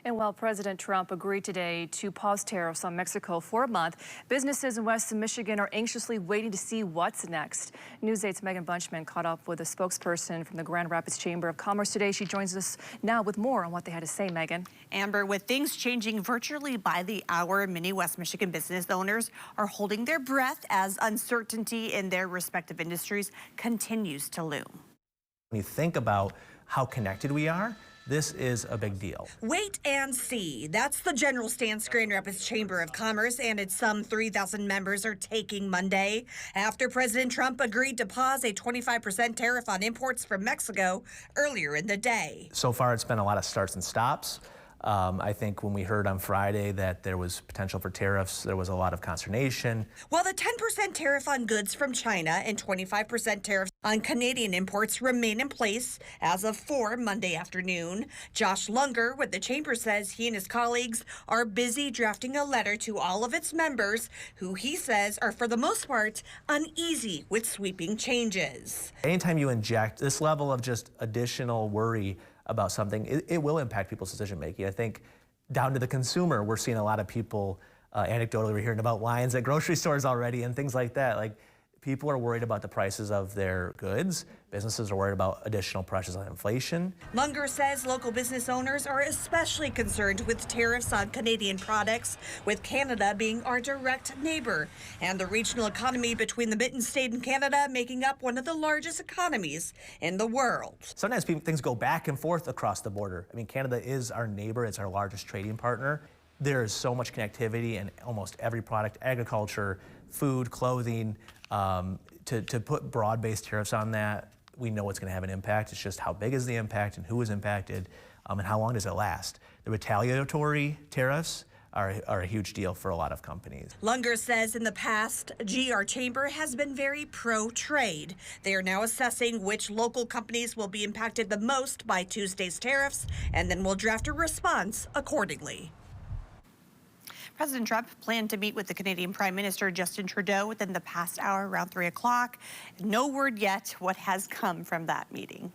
And while President Trump agreed today to pause tariffs on Mexico for a month, businesses in West Michigan are anxiously waiting to see what's next. News 8's Megan Bunchman caught up with a spokesperson from the Grand Rapids Chamber of Commerce today. She joins us now with more on what they had to say, Megan. Amber, with things changing virtually by the hour, many West Michigan business owners are holding their breath as uncertainty in their respective industries continues to loom. When you think about how connected we are, this is a big deal. Wait and see. That's the general stance Grand Rapids Chamber of Commerce and its some 3,000 members are taking Monday after President Trump agreed to pause a 25% tariff on imports from Mexico earlier in the day. So far, it's been a lot of starts and stops. I think when we heard on Friday that there was potential for tariffs, there was a lot of consternation. While the 10% tariff on goods from China and 25% tariffs on Canadian imports remain in place as of 4 Monday afternoon, Josh Lunger with the chamber says he and his colleagues are busy drafting a letter to all of its members who he says are for the most part uneasy with sweeping changes. Anytime you inject this level of just additional worry about something, it will impact people's decision making. I think down to the consumer, we're seeing a lot of people, anecdotally, we're hearing about lines at grocery stores already and things like that. Like, people are worried about the prices of their goods. Businesses are worried about additional pressures on inflation. Lunger says local business owners are especially concerned with tariffs on Canadian products, with Canada being our direct neighbor, and the regional economy between the Mitten State and Canada making up one of the largest economies in the world. Sometimes things go back and forth across the border. I mean, Canada is our neighbor. It's our largest trading partner. There is so much connectivity in almost every product, agriculture, food, clothing. To put broad-based tariffs on that, we know it's going to have an impact. It's just how big is the impact and who is impacted, and how long does it last. The retaliatory tariffs are a huge deal for a lot of companies. Lunger says in the past, GR Chamber has been very pro-trade. They are now assessing which local companies will be impacted the most by Tuesday's tariffs, and then will draft a response accordingly. President Trump planned to meet with the Canadian Prime Minister Justin Trudeau within the past hour, around 3 o'clock. No word yet what has come from that meeting.